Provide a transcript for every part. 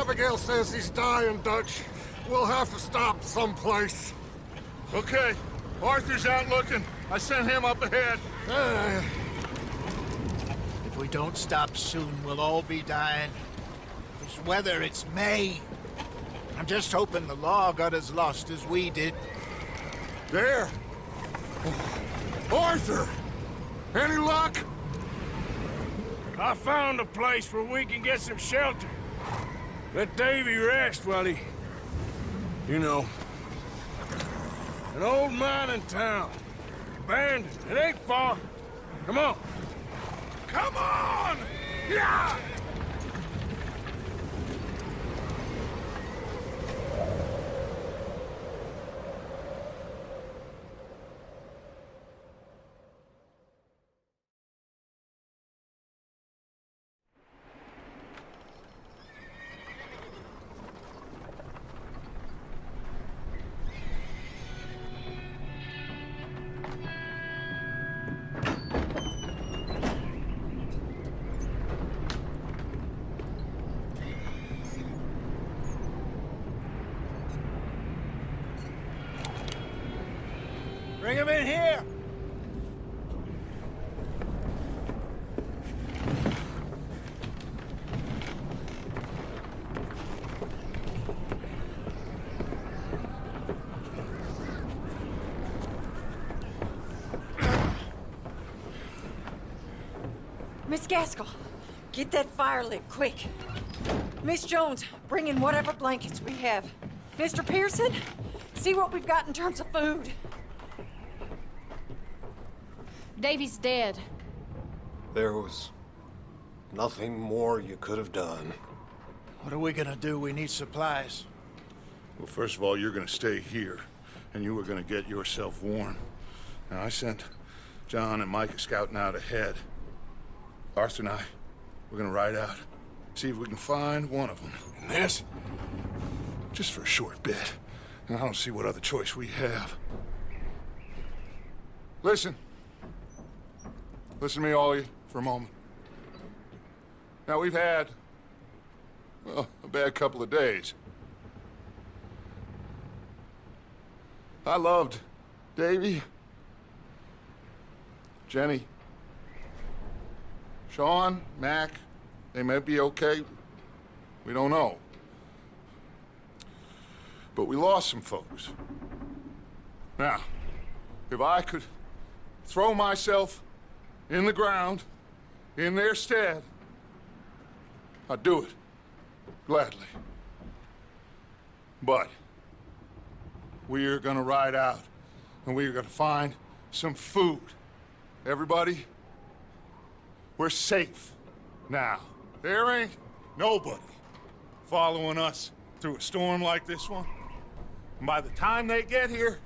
Abigail says he's dying, Dutch. We'll have to stop someplace. Okay. Arthur's out looking. I sent him up ahead. If we don't stop soon, we'll all be dying. This weather, it's May. I'm just hoping the law got as lost as we did. There! Arthur! Any luck? I found a place where we can get some shelter. Let Davy rest while he... You know. An old mining town. Abandoned. It ain't far. Come on. Come on! Yeah! Bring him in here! Miss Gaskell, get that fire lit, quick. Miss Jones, bring in whatever blankets we have. Mr. Pearson, see what we've got in terms of food. Davy's dead. There was nothing more you could have done. What are we gonna do? We need supplies. Well, first of all, you're gonna stay here, and you were gonna get yourself warm. Now, I sent John and Micah scouting out ahead. Arthur and I, we're gonna ride out, see if we can find one of them. And this, just for a short bit. And I don't see what other choice we have. Listen. Listen to me, all of you, for a moment. Now, we've had, well, a bad couple of days. I loved Davy, Jenny, Sean, Mac. They may be okay. We don't know. But we lost some folks. Now, if I could throw myself in the ground, in their stead, I'd do it, gladly. But we are gonna ride out, and we are gonna find some food. Everybody, we're safe now. There ain't nobody following us through a storm like this one. And by the time they get here,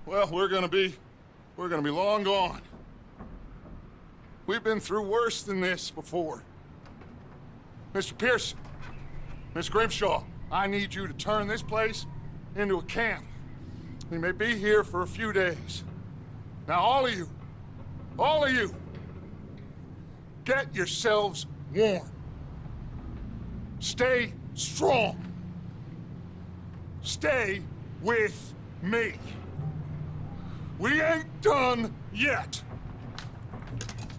well, we're gonna be long gone. We've been through worse than this before. Mr. Pearson, Miss Grimshaw, I need you to turn this place into a camp. We may be here for a few days. Now, all of you, get yourselves warm. Stay strong. Stay with me. We ain't done yet.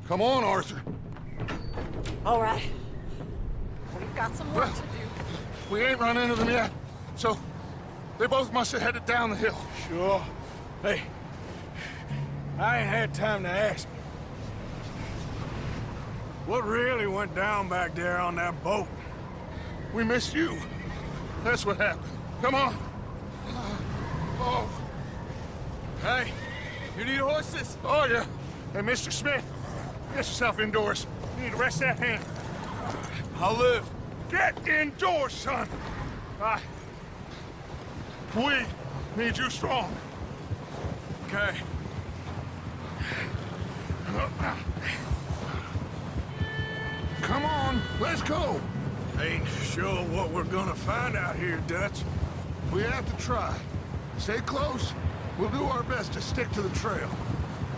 Come on, Arthur. All right. We've got some work to do. We ain't run into them yet, so they both must have headed down the hill. Sure. Hey, I ain't had time to ask. What really went down back there on that boat? We missed you. That's what happened. Come on. Oh. Hey, you need horses? Oh, yeah. Hey, Mr. Smith, get yourself indoors. You need to rest that hand. I'll live. Get indoors, son. We need you strong. Okay. Come on, let's go. Ain't sure what we're gonna find out here, Dutch. We have to try. Stay close. We'll do our best to stick to the trail.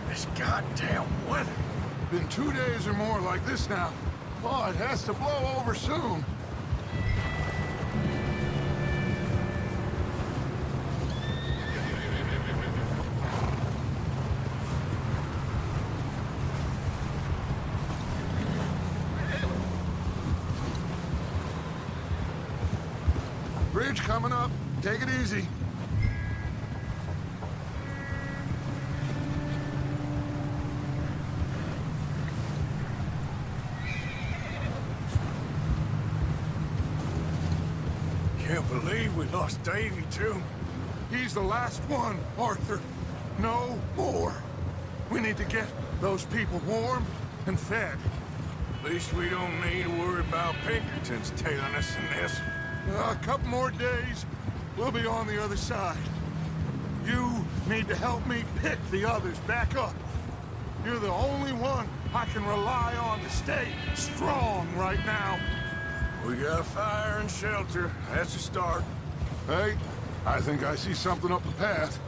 This goddamn weather. Been 2 days or more like this now. Oh, it has to blow over soon. Bridge coming up. Take it easy. Can't believe we lost Davy, too. He's the last one, Arthur. No more. We need to get those people warm and fed. At least we don't need to worry about Pinkertons tailing us in this. A couple more days, we'll be on the other side. You need to help me pick the others back up. You're the only one I can rely on to stay strong right now. We got fire and shelter. That's a start. Hey, I think I see something up the path.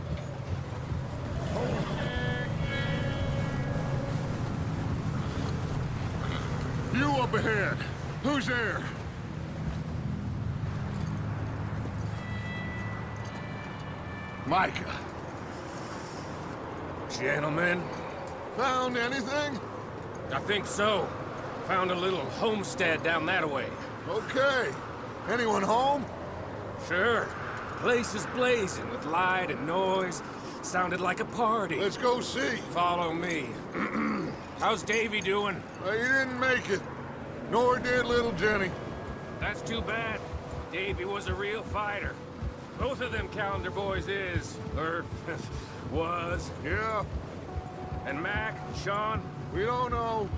You up ahead. Who's there? Micah. Gentlemen, Found anything? I think so. Found a little homestead down that way. Okay. Anyone home? Sure. Place is blazing with light and noise. Sounded like a party. Let's go see. Follow me. How's Davy doing? He didn't make it. Nor did little Jenny. That's too bad. Davy was a real fighter. Both of them Calendar boys is, or was. Yeah, And Mac, Sean, we don't know.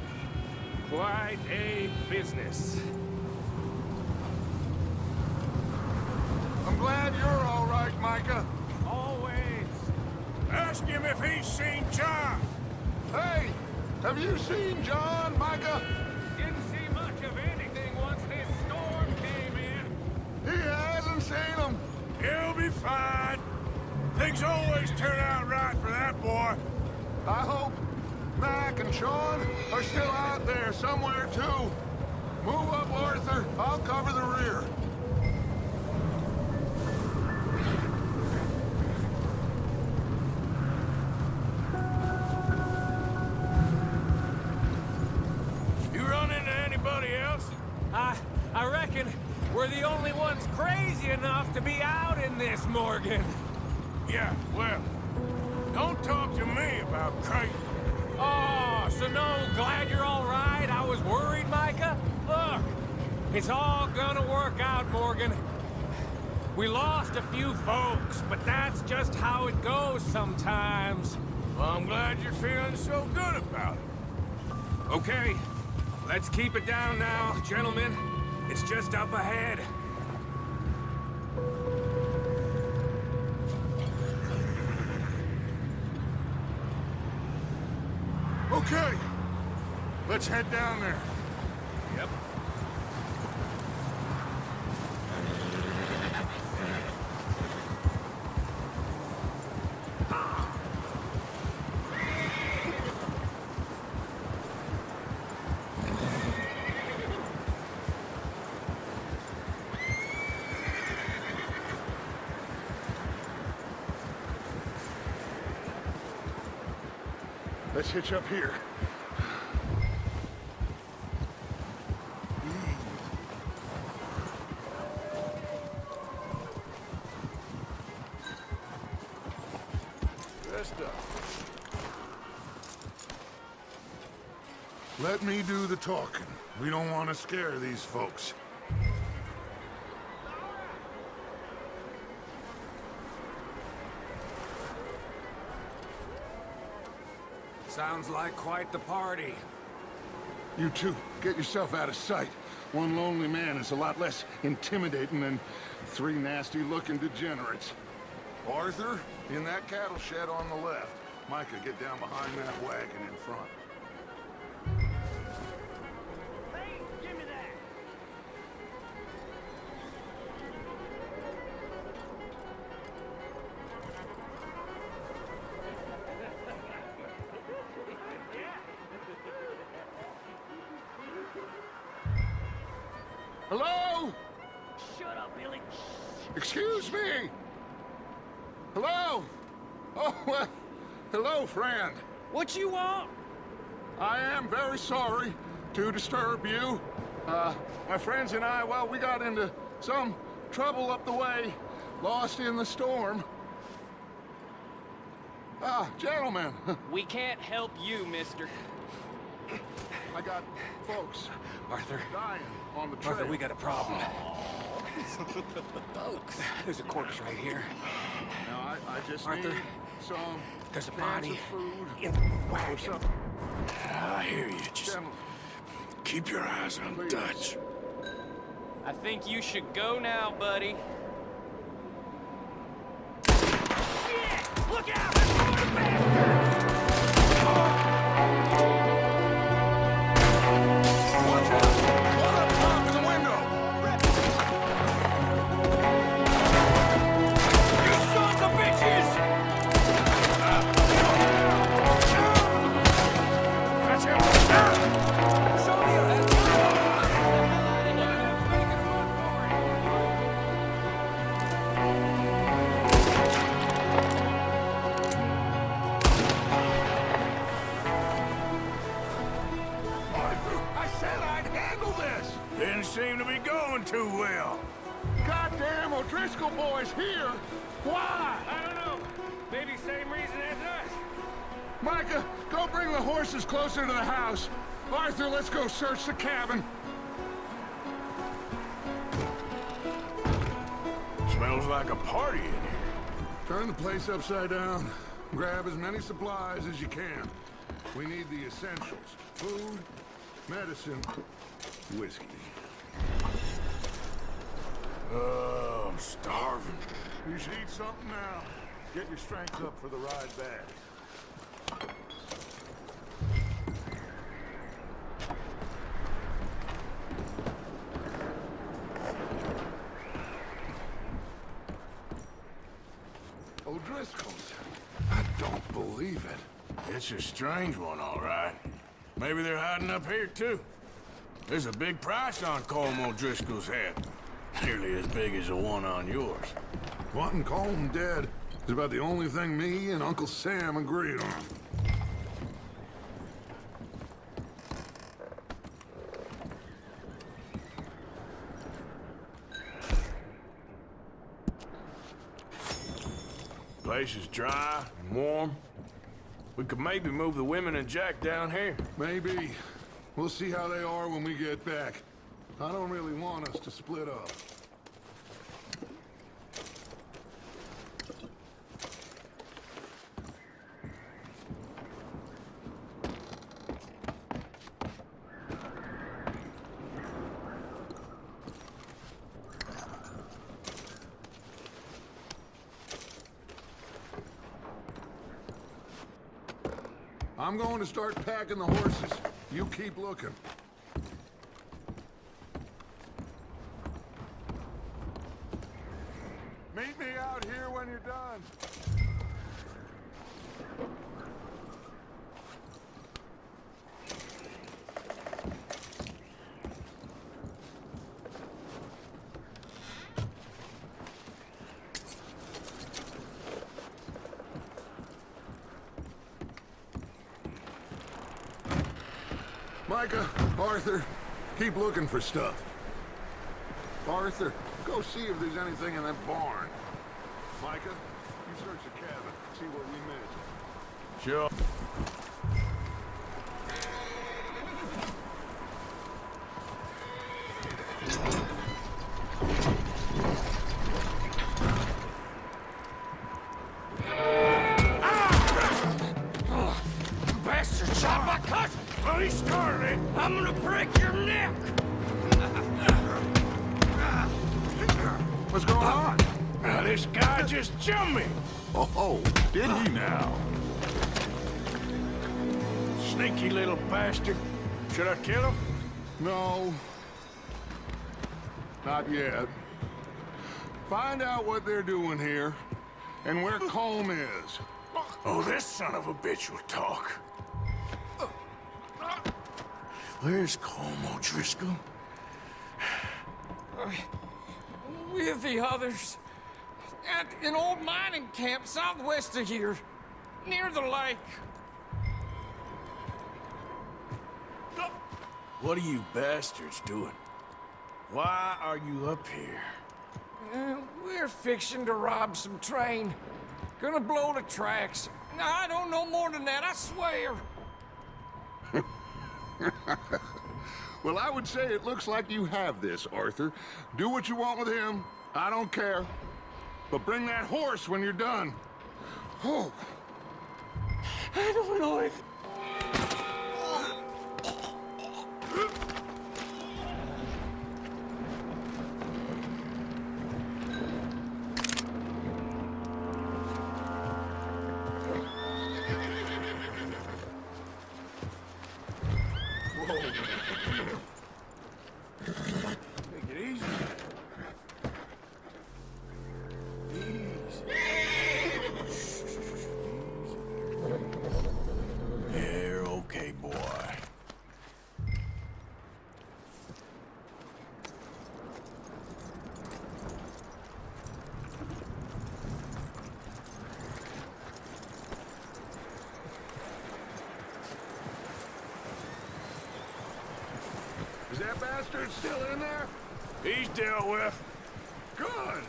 quite a business. I'm glad you're all right, Micah. Always. ask him if he's seen John. Hey, have you seen John, Micah? Didn't see much of anything once this storm came in. He hasn't seen him. He'll be fine. Things always turn out right for that boy. I hope Mac and Sean are still out there somewhere, too. Move up, Arthur. I'll cover the rear. You run into anybody else? I reckon we're the only ones crazy enough to be out in this, Morgan. Yeah, well, don't talk to me about crazy. Oh, so no, glad you're all right. I was worried, Micah. Look, it's all gonna work out, Morgan. We lost a few folks, but that's just how it goes sometimes. Well, I'm glad you're feeling so good about it. Okay, let's keep it down now, gentlemen. It's just up ahead. Okay, let's head down there. Yep. Let's hitch up here. Rest up. Let me do the talking. We don't want to scare these folks. Sounds like quite the party. You two, get yourself out of sight. One lonely man is a lot less intimidating than three nasty-looking degenerates. Arthur, in that cattle shed on the left. Micah, get down behind that wagon in front. Hey, give me that! Hello? Shut up, Billy. Excuse me? Hello? Oh, well, hello, friend. What you want? I am very sorry to disturb you. My friends and I, well, we got into some Trouble up the way. Lost in the storm. Ah, gentlemen. We can't help you, mister. I got folks Arthur, dying on the trail. Arthur, we got a problem. Folks, there's a corpse right here. Now, I just Arthur, need some there's a cans body of food in the or wagon. something. I hear you. Just Gentlemen, keep your eyes on Please. Dutch. I think you should go now, buddy. Look out! There's more bastards! watch out! One up top in the window! You sons of bitches! Catch him! Show me your head! Let's make it run for it! Arthur, I said I'd handle this! Didn't seem to be going too well. Goddamn O'Driscoll boys here! Why? I don't know. Maybe same reason as us. Micah, go bring the horses closer to the house. Arthur, let's go search the cabin. Smells like a party in here. Turn the place upside down. Grab as many supplies as you can. We need the essentials. Food, medicine, whiskey. Oh, I'm starving. You should eat something now. Get your strength up for the ride back. O'Driscoll's. I don't believe it. It's a strange one, all right. Maybe they're hiding up here, too. There's a big price on Colm O'Driscoll's head. Nearly as big as the one on yours. Wanting Colm dead is about the only thing me and Uncle Sam agreed on. Place is dry and warm. We could maybe move the women and Jack down here. Maybe. We'll see how they are when we get back. I don't really want us to split up. I'm going to start packing the horses. You keep looking. Meet me out here when you're done. Micah, Arthur, keep looking for stuff. Arthur, go see if there's anything in that barn. Micah, you search the cabin, see what we missed. Sure. Bastard shot my cousin! Well, he started it. I'm gonna break your neck! What's going on? Now, this guy just jumped me. Oh, did he now? Sneaky little bastard. Should I kill him? No. Not yet. Find out what they're doing here, and where Colm is. Oh, this son of a bitch will talk. Where's Colm O'Driscoll? With the others. At an old mining camp southwest of here. Near the lake. What are you bastards doing? Why are you up here? We're fixing to rob some train. Gonna blow the tracks. I don't know more than that, I swear. Well, I would say it looks like you have this, Arthur. Do what you want with him. I don't care. But bring that horse when you're done. Oh. I don't know if... Take it easy. You're okay, boy. Is that bastard still in there? He's dealt with. Good.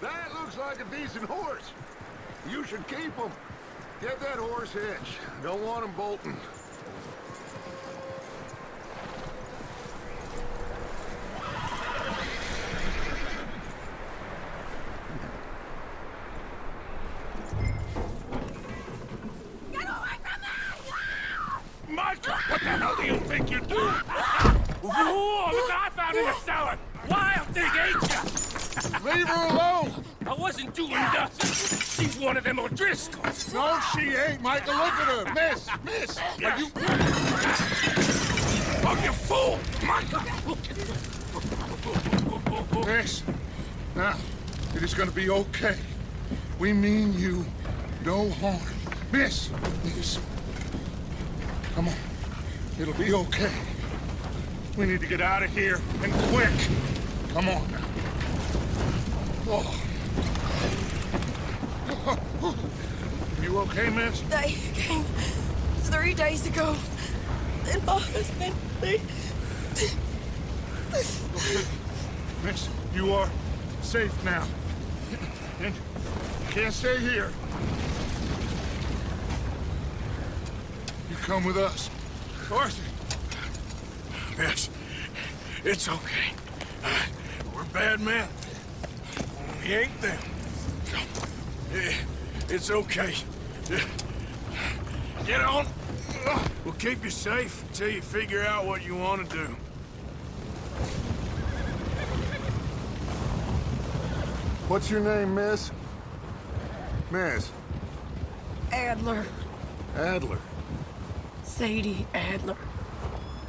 That looks like a decent horse. You should keep him. Get that horse hitched. Don't want him bolting. Micah, what the hell do you think you're doing? Whoa, look what I found in the cellar! Wild thing, ain't ya? Leave her alone! I wasn't doing nothing. She's one of them O'Driscolls. No, she ain't, Michael. Look at her. Miss! Miss! Are you... Oh, you fool! Micah! Miss, now, it is gonna be okay. We mean you no harm. Miss! Miss. Come on. It'll be okay. We need to get out of here, and quick. Come on now. Oh. You okay, miss? They came 3 days ago. And my husband, they... Miss, you are safe now. And you can't stay here. You come with us. Arthur. Yes, it's okay. We're bad men. We ain't them. It's okay. Get on. We'll keep you safe until you figure out what you want to do. What's your name, miss? Miss? Adler. Adler. Sadie Adler.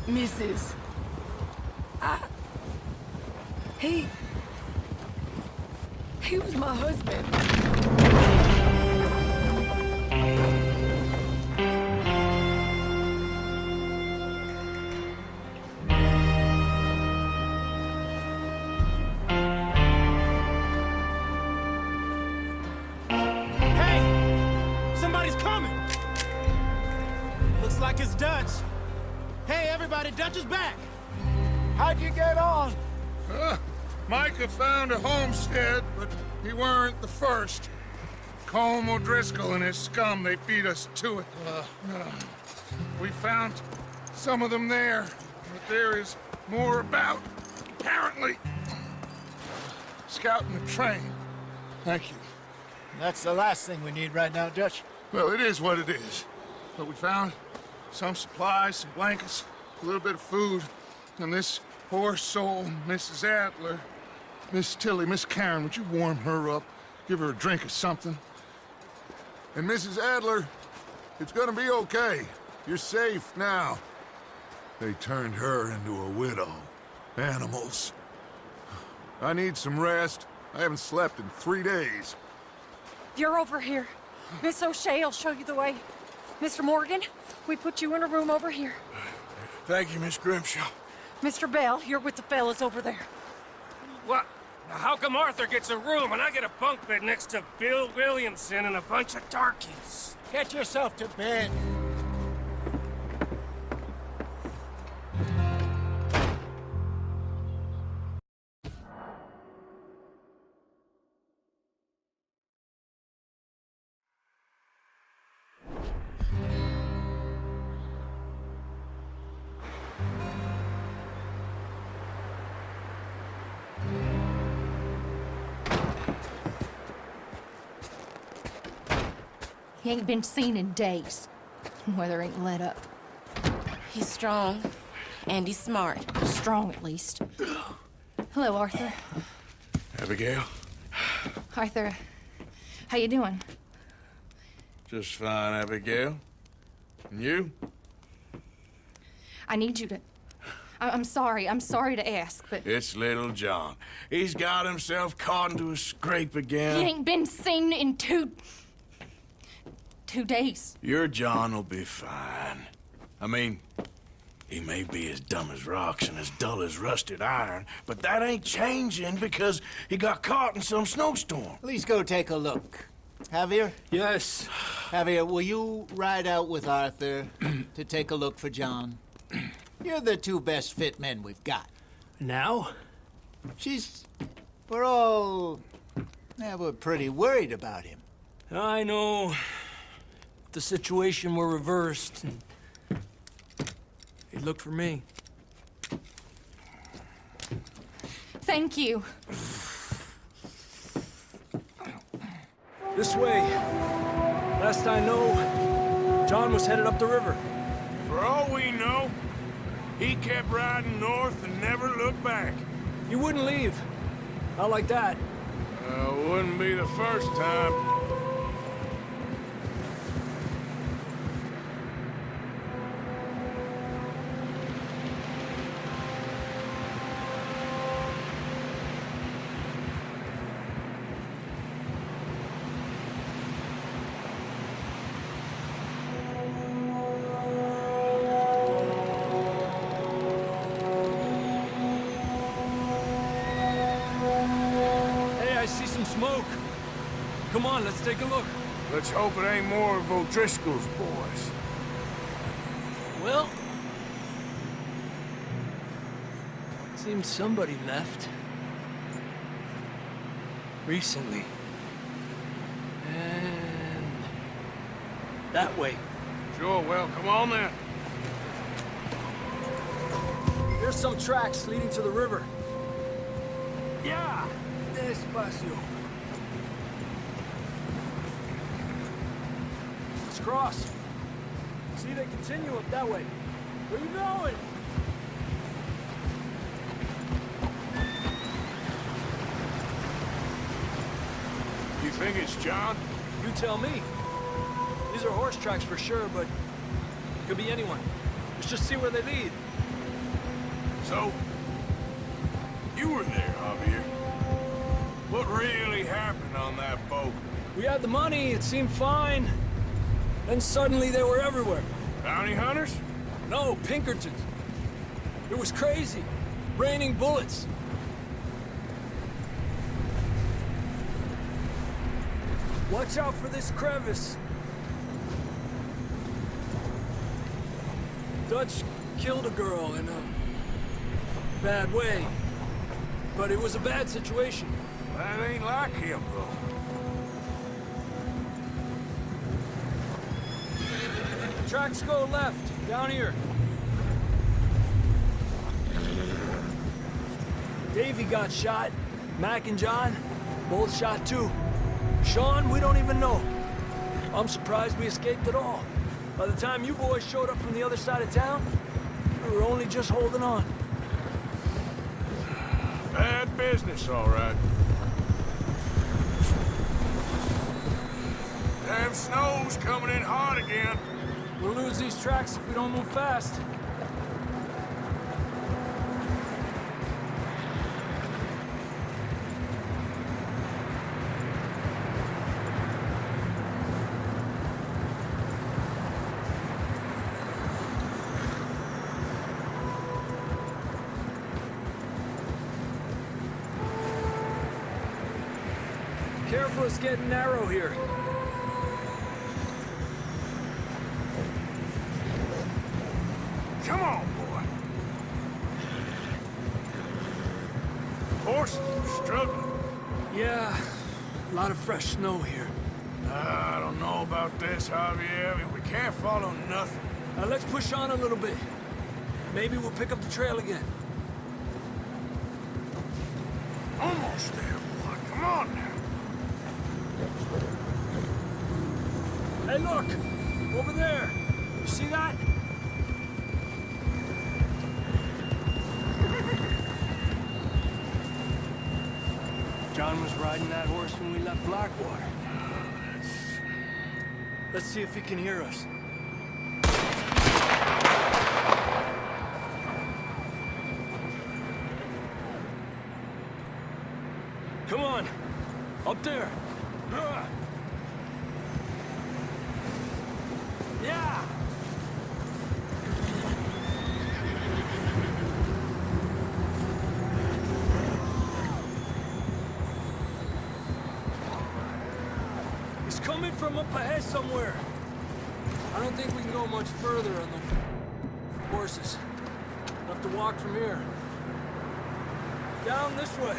Mrs. He was my husband. Hey! Somebody's coming! Looks like it's Dutch. Hey, everybody, Dutch is back! How'd you get on? Micah found a homestead, but he weren't the first. Colm O'Driscoll and his scum, they beat us to it. We found some of them there, but there is more about, apparently. Scouting the train. Thank you. That's the last thing we need right now, Dutch. Well, it is what it is. But we found some supplies, some blankets, a little bit of food, and this poor soul, Mrs. Adler. Miss Tilly, Miss Karen, would you warm her up? Give her a drink or something? And Mrs. Adler, it's gonna be okay. You're safe now. They turned her into a widow. Animals. I need some rest. I haven't slept in 3 days. You're over here. Miss O'Shea will show you the way. Mr. Morgan, we put you in a room over here. Thank you, Miss Grimshaw. Mr. Bell, you're with the fellas over there. What? Now, how come Arthur gets a room and I get a bunk bed next to Bill Williamson and a bunch of darkies? Get yourself to bed. He ain't been seen in days. Weather ain't let up. He's strong, and he's smart. Strong, at least. Hello, Arthur. Abigail? Arthur, how you doing? Just fine, Abigail. And you? I need you to... I'm sorry to ask, but... It's little John. He's got himself caught into a scrape again. He ain't been seen in two days. Your John will be fine. I mean, he may be as dumb as rocks and as dull as rusted iron, but that ain't changing because he got caught in some snowstorm. Please go take a look. Javier? Yes. Javier, will you ride out with Arthur to take a look for John? You're the two best fit men we've got. Now? We're pretty worried about him. I know. If the situation were reversed, he'd look for me. Thank you. This way. Last I know, John was headed up the river. For all we know, he kept riding north and never looked back. He wouldn't leave. Not like that. Wouldn't be the first time. Smoke. Come on, let's take a look. Let's hope it ain't more of O'Driscoll's boys. Well, seems somebody left. Recently. And that way. Sure, well, come on then. There's some tracks leading to the river. Yeah! Despacio. Let's cross. See, they continue up that way. Where you going? You think it's John? You tell me. These are horse tracks for sure, but could be anyone. Let's just see where they lead. So, you were there, Javier. What really happened on that boat? We had the money, it seemed fine. Then suddenly they were everywhere. Bounty hunters? No, Pinkertons. It was crazy. Raining bullets. Watch out for this crevice. Dutch killed a girl in a bad way. But it was a bad situation. That ain't like him, though. Tracks go left, down here. Davey got shot. Mac and John, both shot too. Sean, we don't even know. I'm surprised we escaped at all. By the time you boys showed up from the other side of town, we were only just holding on. Bad business, all right. Damn snow's coming in hard again. We'll lose these tracks if we don't move fast. Careful, it's getting narrow here. Come on, boy. Horses are struggling. Yeah, a lot of fresh snow here. I don't know about this, Javier. I mean, we can't follow nothing. Let's push on a little bit. Maybe we'll pick up the trail again. Almost there, boy. Come on now. Hey, look! Over there! You see that? John was riding that horse when we left Blackwater. Let's see if he can hear us. Come on! Up there! Yeah! He's coming from up ahead somewhere. I don't think we can go much further on the horses. We'll have to walk from here. Down this way.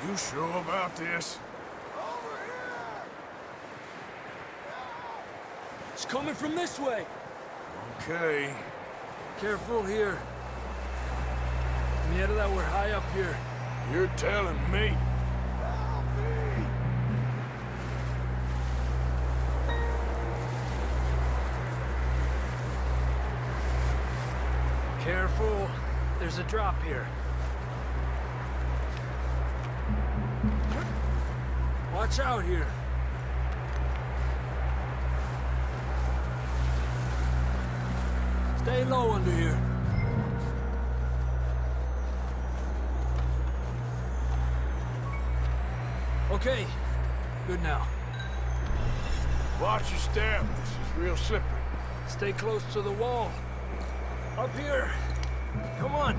You sure about this? It's coming from this way. Okay. Careful here. Mierda, we're high up here. You're telling me. Careful. There's a drop here. Watch out here. Stay low under here. Okay, good now. Watch your step. This is real slippery. Stay close to the wall. Up here. Come on.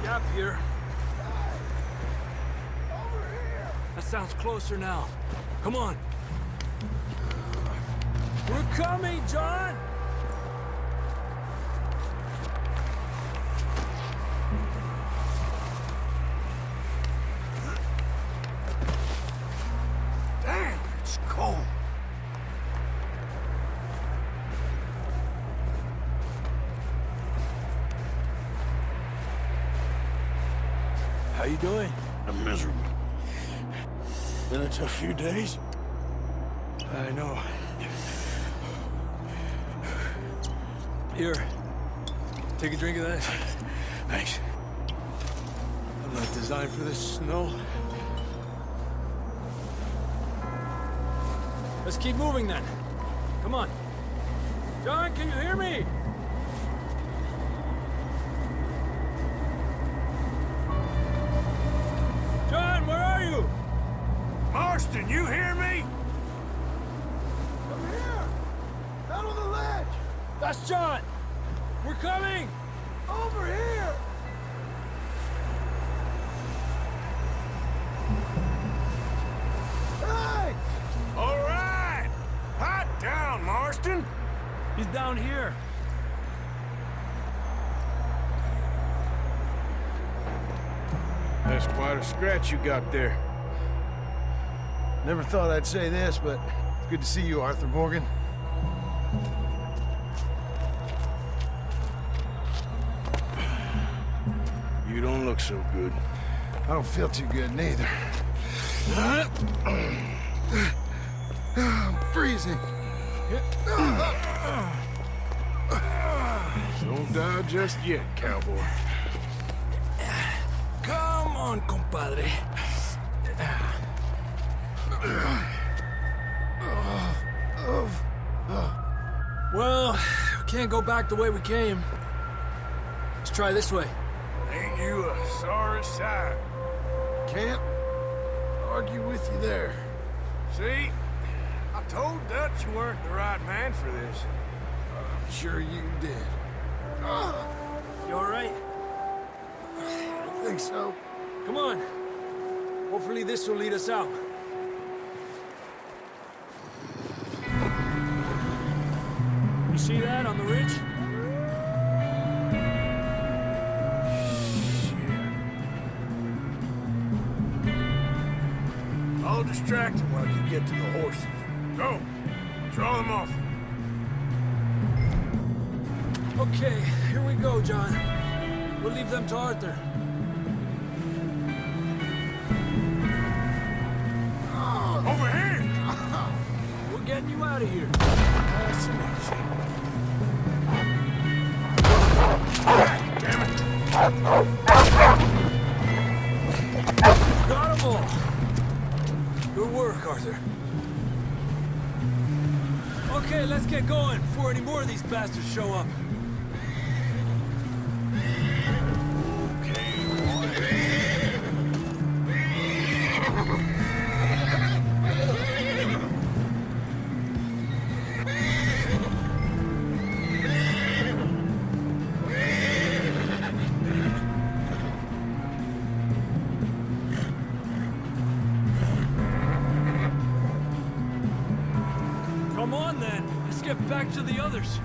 Gap here. That sounds closer now. Come on. We're coming, John! Damn, it's cold. How you doing? I'm miserable. Been a tough few days. I know. Here. Take a drink of that. Thanks. I'm not designed for this snow. Let's keep moving then. Come on. John, can you hear me? John, where are you? Marston, you hear me? I'm here! Out on the ledge! That's John! We're coming! Over here! Hey! All right! Hot down, Marston! He's down here. That's quite a scratch you got there. Never thought I'd say this, but it's good to see you, Arthur Morgan. You don't look so good. I don't feel too good, neither. I'm freezing. Don't die just yet, cowboy. Come on, compadre. Well, we can't go back the way we came. Let's try this way. Ain't you a sorry sight? Can't argue with you there. See? I told Dutch you weren't the right man for this. I'm sure you did. You all right? I think so. Come on. Hopefully this will lead us out. You see that on the ridge? I'll distract them while you get to the horses. Go. Draw them off. Okay, here we go, John. We'll leave them to Arthur. Over here! We're getting you out of here. Damn it! Got 'em all. Good work, Arthur. Okay, let's get going before any more of these bastards show up. Come on, then. Let's get back to the others.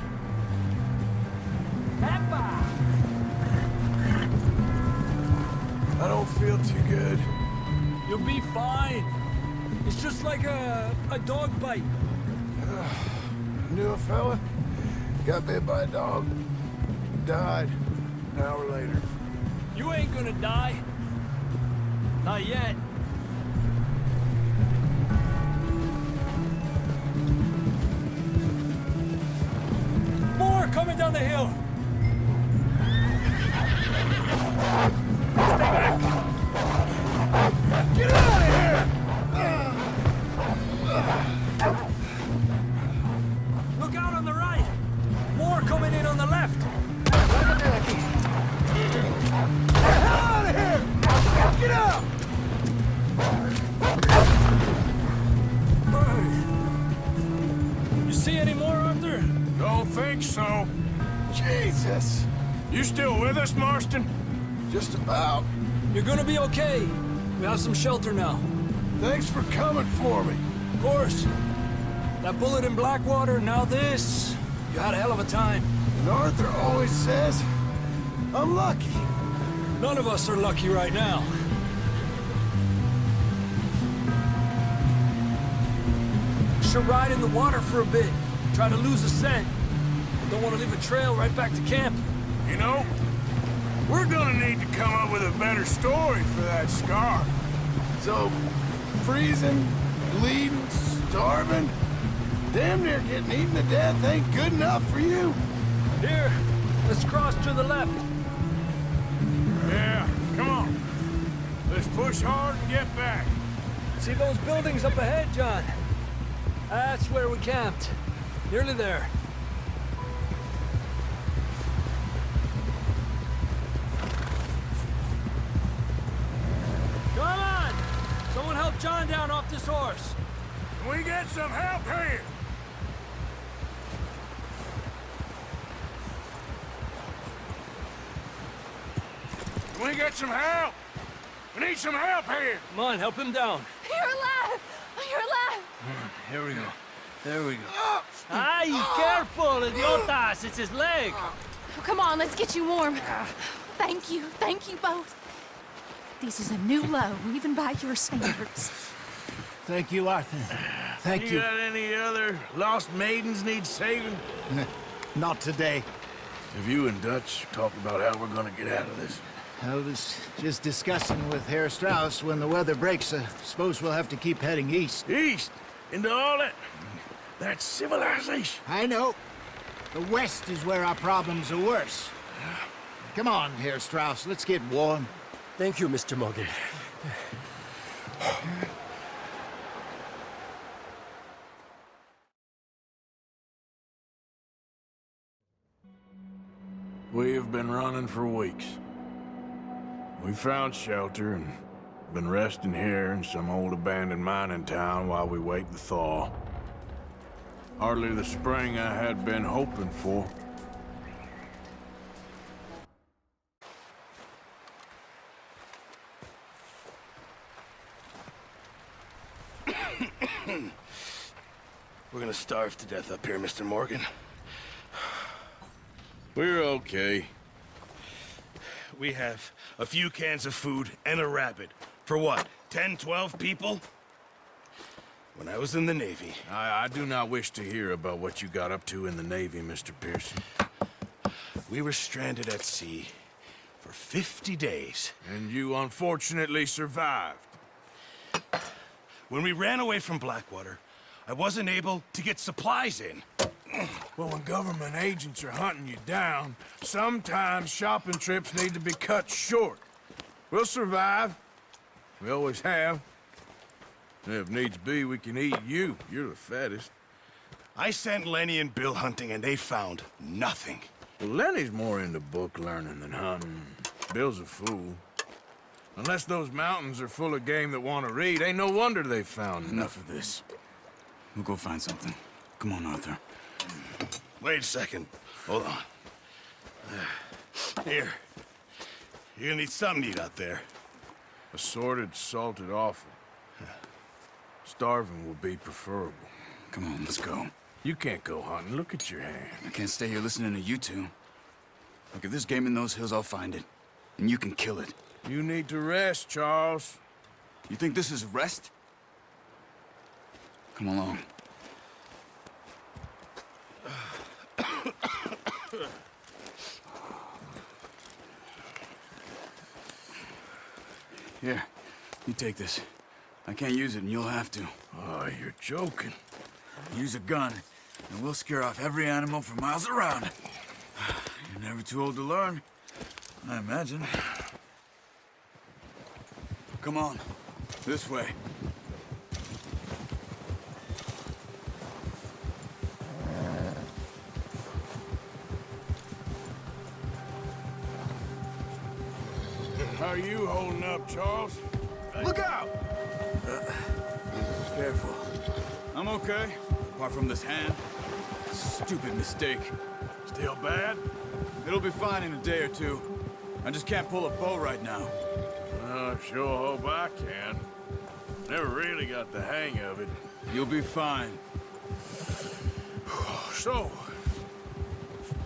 I don't feel too good. You'll be fine. It's just like a dog bite. Knew a fella, got bit by a dog, died an hour later. You ain't gonna die. Not yet. More coming down the hill. Get out of here! Look out on the right. More coming in on the left. Get out of here! Get out! You see any more, Arthur? Don't think so. Jesus! You still with us, Marston? Just about. You're gonna be okay. We have some shelter now. Thanks for coming for me. Of course. That bullet in Blackwater, now this. You had a hell of a time. And Arthur always says, I'm lucky. None of us are lucky right now. Should ride in the water for a bit. Try to lose the scent. Don't want to leave a trail right back to camp. You know, we're gonna need to come up with a better story for that scar. So, freezing, bleeding, starving, damn near getting eaten to death ain't good enough for you? Here, let's cross to the left. Yeah, come on. Let's push hard and get back. See those buildings up ahead, John? That's where we camped. Nearly there. Come on! Someone help John down off this horse. Can we get some help here? Can we get some help? We need some help here. Come on, help him down. You're alive! You're alive! Here we go. There we go. Ay, careful, idiotas! It's his leg. Oh, come on, let's get you warm. Thank you both. This is a new low, even by your standards. Thank you, Arthur. Thank you. You got any other lost maidens need saving? Not today. Have you and Dutch talked about how we're gonna get out of this? I was just discussing with Herr Strauss when the weather breaks. Suppose we'll have to keep heading east. East? Into all that... That's civilization. I know. The west is where our problems are worse. Come on, Herr Strauss, let's get warm. Thank you, Mr. Morgan. We have been running for weeks. We found shelter and been resting here in some old abandoned mining town while we wait the thaw. Hardly the spring I had been hoping for. We're gonna starve to death up here, Mr. Morgan. We're okay. We have a few cans of food and a rabbit. For what, 10, 12 people? when I was in the Navy. I do not wish to hear about what you got up to in the Navy, Mr. Pearson. We were stranded at sea for 50 days. And you unfortunately survived. When we ran away from Blackwater, I wasn't able to get supplies in. Well, when government agents are hunting you down, sometimes shopping trips need to be cut short. We'll survive. We always have. And if needs be, we can eat you. You're the fattest. I sent Lenny and Bill hunting, and they found nothing. Well, Lenny's more into book learning than hunting. Bill's a fool. Unless those mountains are full of game that want to read, ain't no wonder they found Enough of this. We'll go find something. Come on, Arthur. Wait a second. Hold on. Here. You're gonna need something to eat out there. Assorted, salted offal. Starving will be preferable. Come on, let's go. You can't go hunting. Look at your hand. I can't stay here listening to you two. Look, if there's game in those hills, I'll find it. And you can kill it. You need to rest, Charles. You think this is rest? Come along. Here, you take this. I can't use it, and you'll have to. Oh, you're joking. Use a gun, and we'll scare off every animal for miles around. You're never too old to learn, I imagine. Come on, this way. How are you holding up, Charles? Look out! Careful. I'm okay, apart from this hand. Stupid mistake. Still bad? It'll be fine in a day or two. I just can't pull a bow right now. I sure hope I can. Never really got the hang of it. You'll be fine. So,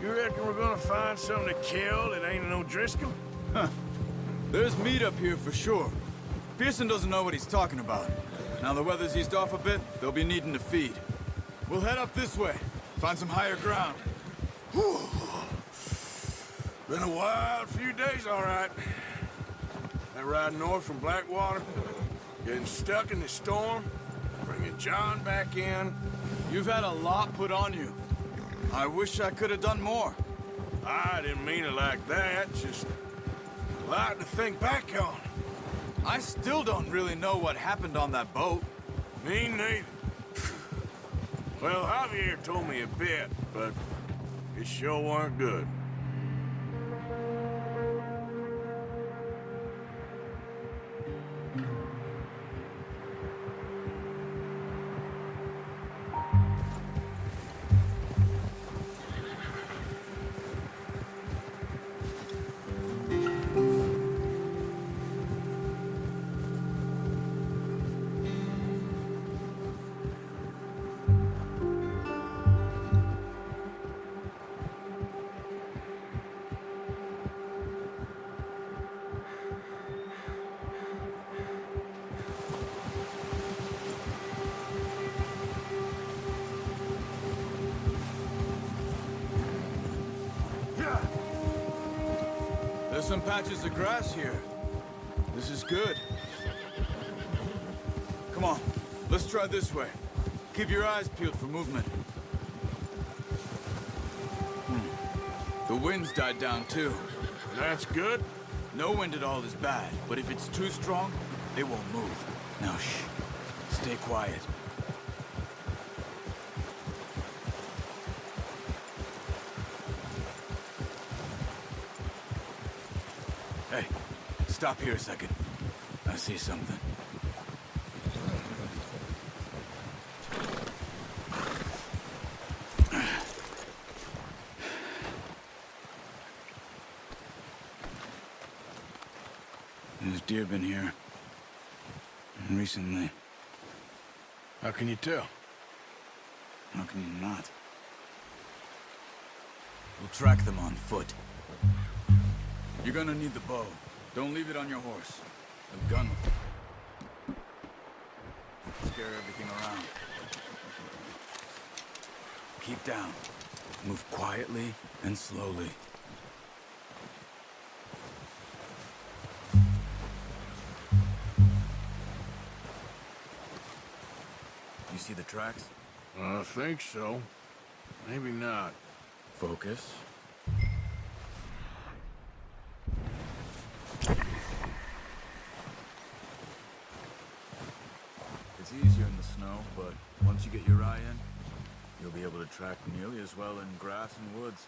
you reckon we're gonna find something to kill that ain't no Driscoll? Huh. There's meat up here for sure. Pearson doesn't know what he's talking about. Now the weather's eased off a bit, they'll be needing to feed. We'll head up this way, find some higher ground. Whew. Been a wild few days, all right. That ride north from Blackwater, getting stuck in the storm, bringing John back in. You've had a lot put on you. I wish I could have done more. I didn't mean it like that, just a lot to think back on. I still don't really know what happened on that boat. Me neither. Well, Javier told me a bit, but it sure weren't good. There's some patches of grass here. This is good. Come on, let's try this way. Keep your eyes peeled for movement. The wind's died down too. That's good? No wind at all is bad, but if it's too strong, it won't move. Now shh, stay quiet. Hey, stop here a second. I see something. There's deer been here. Recently. How can you tell? How can you not? We'll track them on foot. You're gonna need the bow. Don't leave it on your horse. A gun. scare everything around. Keep down. Move quietly and slowly. You see the tracks? I think so. Maybe not. Focus. It's easier in the snow, but once you get your eye in, you'll be able to track nearly as well in grass and woods.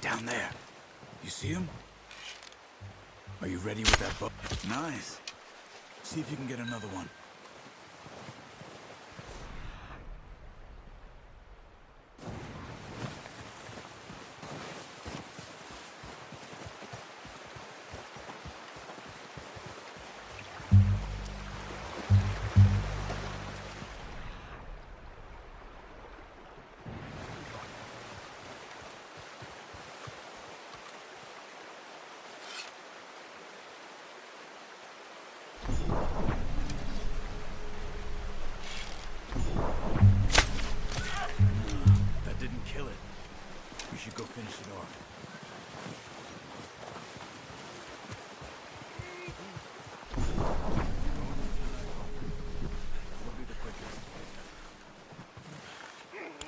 Down there. You see him? Are you ready with that bow? Nice. See if you can get another one. That didn't kill it. We should go finish it off.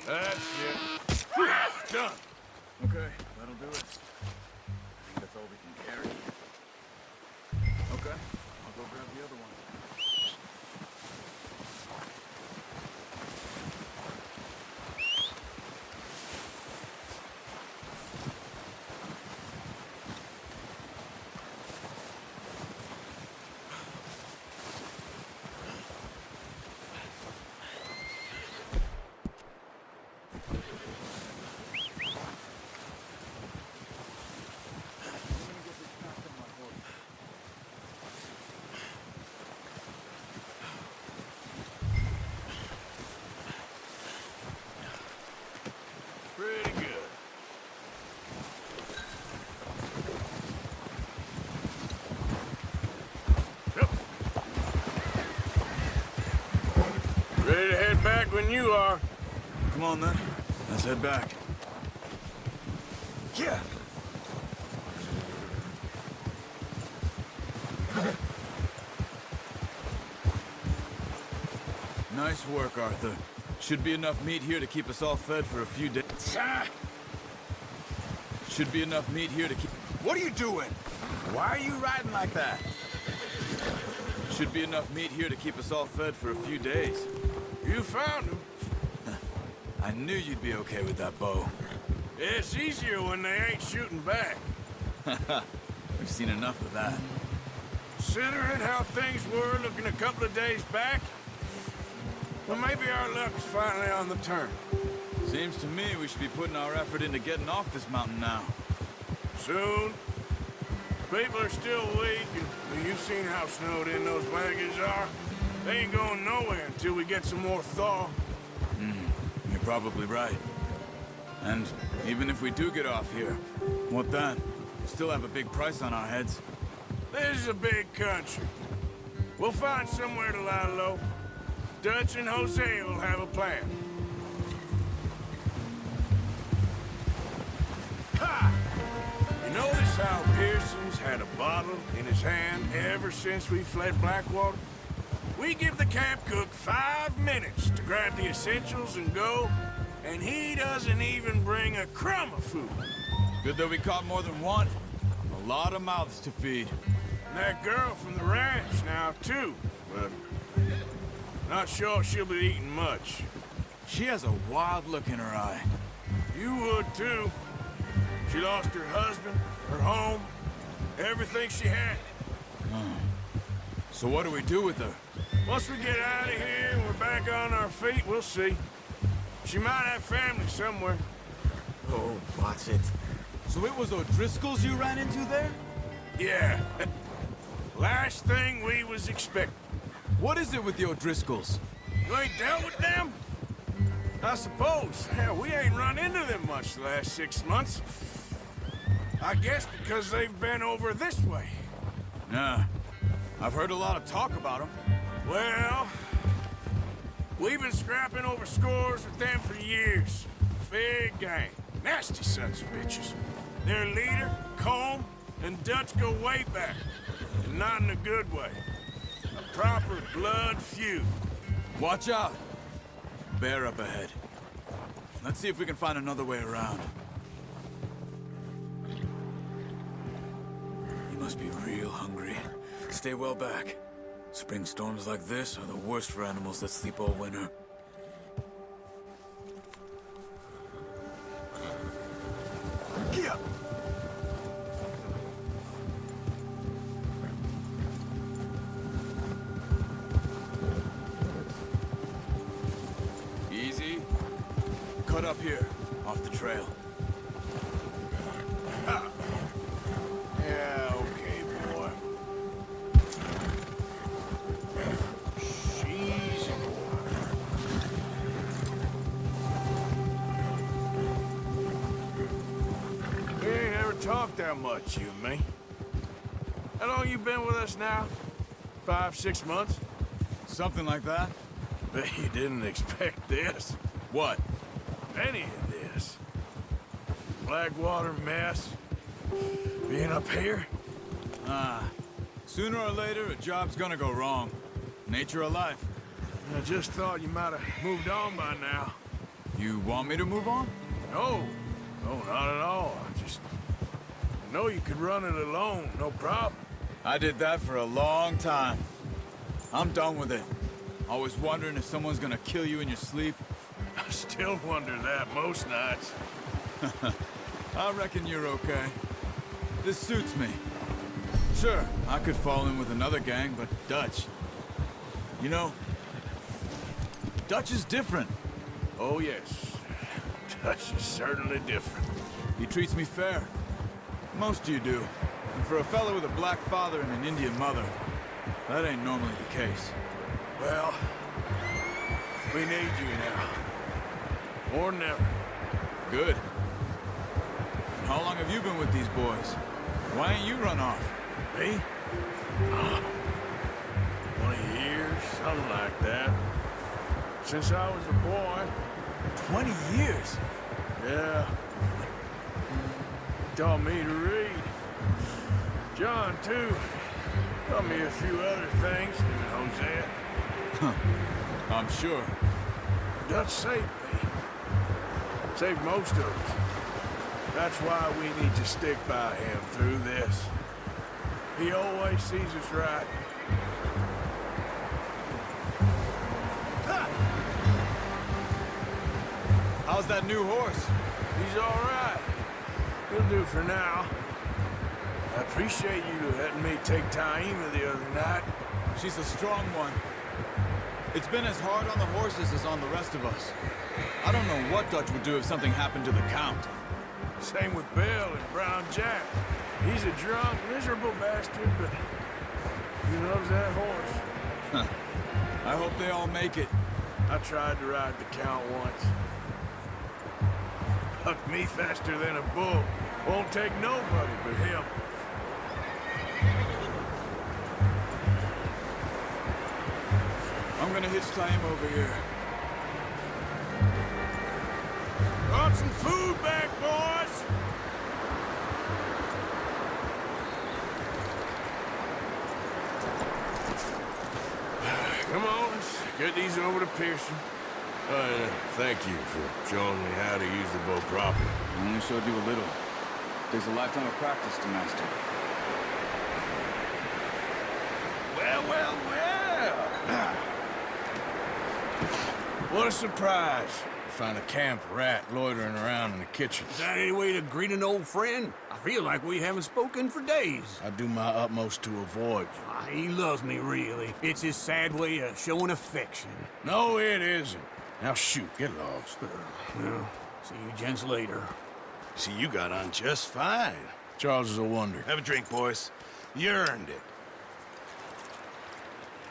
That's it. Done. Okay, that'll do it. I think that's all we can carry. Okay, I'll go grab the other one. Pretty good. Yep. Ready to head back when you are. Come on then, let's head back. Yeah. Nice work, Arthur. Should be enough meat here to keep us all fed for a few days. Should be enough meat here to keep... What are you doing? Why are you riding like that? Should be enough meat here to keep us all fed for a few days. You found him. I knew you'd be okay with that bow. It's easier when they ain't shooting back. We've seen enough of that. Considering how things were looking a couple of days back, well, maybe our luck is finally on the turn. Seems to me we should be putting our effort into getting off this mountain now. Soon. People are still weak, and you've seen how snowed in those wagons are. They ain't going nowhere until we get some more thaw. You're probably right. And even if we do get off here, what then? We still have a big price on our heads. This is a big country. We'll find somewhere to lie low. Dutch and Jose will have a plan. Ha! You notice how Pearson's had a bottle in his hand ever since we fled Blackwater? We give the camp cook 5 minutes to grab the essentials and go, and he doesn't even bring a crumb of food. Good that we caught more than one. A lot of mouths to feed. And that girl from the ranch now, too, but not sure she'll be eating much. She has a wild look in her eye. You would, too. She lost her husband, her home, everything she had. So what do we do with her? Once we get out of here and we're back on our feet, we'll see. She might have family somewhere. Oh, watch it. So it was O'Driscolls you ran into there? Yeah. Last thing we was expecting. What is it with the O'Driscolls? You ain't dealt with them? I suppose. Hell, we ain't run into them much the last 6 months. I guess because they've been over this way. Nah. I've heard a lot of talk about them. Well, we've been scrapping over scores with them for years. Big gang. Nasty sons of bitches. Their leader, Colm, and Dutch go way back. And not in a good way. A proper blood feud. Watch out! Bear up ahead. Let's see if we can find another way around. You must be real hungry. Stay well back. Spring storms like this are the worst for animals that sleep all winter. Yeah. Easy. Cut up here, off the trail. Yeah, okay, boy. Easy, boy. We ain't ever talked that much, you and me. How long you been with us now? 5, 6 months? Something like that? Bet you didn't expect this. What? Any of this. Blackwater mess. Being up here? Sooner or later, a job's gonna go wrong. Nature of life. I just thought you might have moved on by now. You want me to move on? No. No, not at all. I just know you could run it alone, no problem. I did that for a long time. I'm done with it. Always wondering if someone's gonna kill you in your sleep. I still wonder that most nights. I reckon you're okay. This suits me. Sure, I could fall in with another gang, but Dutch... You know, Dutch is different. Oh, yes. Dutch is certainly different. He treats me fair. Most of you do. And for a fellow with a black father and an Indian mother, that ain't normally the case. Well, we need you now. More than ever. Good. And how long have you been with these boys? Why ain't you run off? Me? 20 years, something like that. Since I was a boy. 20 years? Yeah. Taught me to read. John, too. Taught me a few other things, him and Hosea. I'm sure. Dutch saved me. Saved most of us. That's why we need to stick by him through this. He always sees us right. How's that new horse? He's all right. He'll do for now. I appreciate you letting me take Taima the other night. She's a strong one. It's been as hard on the horses as on the rest of us. I don't know what Dutch would do if something happened to the Count. Same with Bill and Brown Jack. He's a drunk, miserable bastard, but he loves that horse. I hope they all make it. I tried to ride the Count once. Hucked me faster than a bull. Won't take nobody but him. I'm gonna hitch Taima over here. Brought some food back, boys! Come on, let's get these over to Pearson. Thank you for showing me how to use the bow properly. I only showed you a little. Takes a lifetime of practice to master. Well, well, well! What a surprise. Find a camp rat loitering around in the kitchen. Is that any way to greet an old friend? I feel like we haven't spoken for days. I do my utmost to avoid you. He loves me, really. It's his sad way of showing affection. No, it isn't. Now shoot, get lost. Well, see you gents later. See, you got on just fine. Charles is a wonder. Have a drink, boys. You earned it.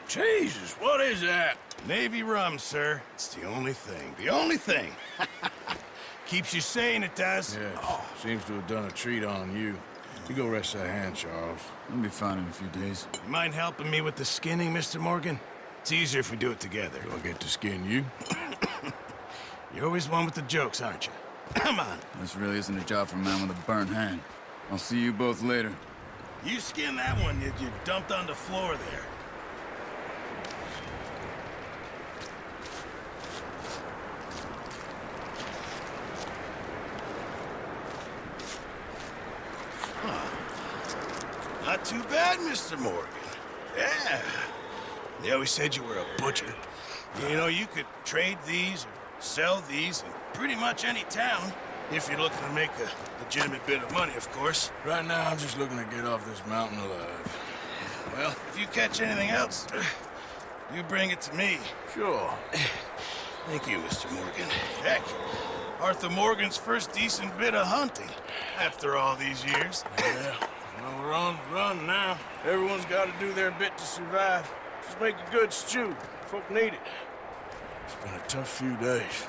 Jesus, what is that? Navy rum, sir. It's the only thing. The only thing. Keeps you sane, it does. Yes. Seems to have done a treat on you. You go rest that hand, Charles. I'll be fine in a few days. You mind helping me with the skinning, Mr. Morgan? It's easier if we do it together. Do I get to skin you? You're always one with the jokes, aren't you? Come on. This really isn't a job for a man with a burnt hand. I'll see you both later. You skin that one you dumped on the floor there. Not too bad, Mr. Morgan. Yeah. They always said you were a butcher. You know, you could trade these or sell these in pretty much any town, if you're looking to make a legitimate bit of money, of course. Right now, I'm just looking to get off this mountain alive. Well, if you catch anything else, you bring it to me. Sure. Thank you, Mr. Morgan. Heck, Arthur Morgan's first decent bit of hunting after all these years. Yeah. Well, we're on the run now. Everyone's got to do their bit to survive. Just make a good stew. Folk need it. It's been a tough few days.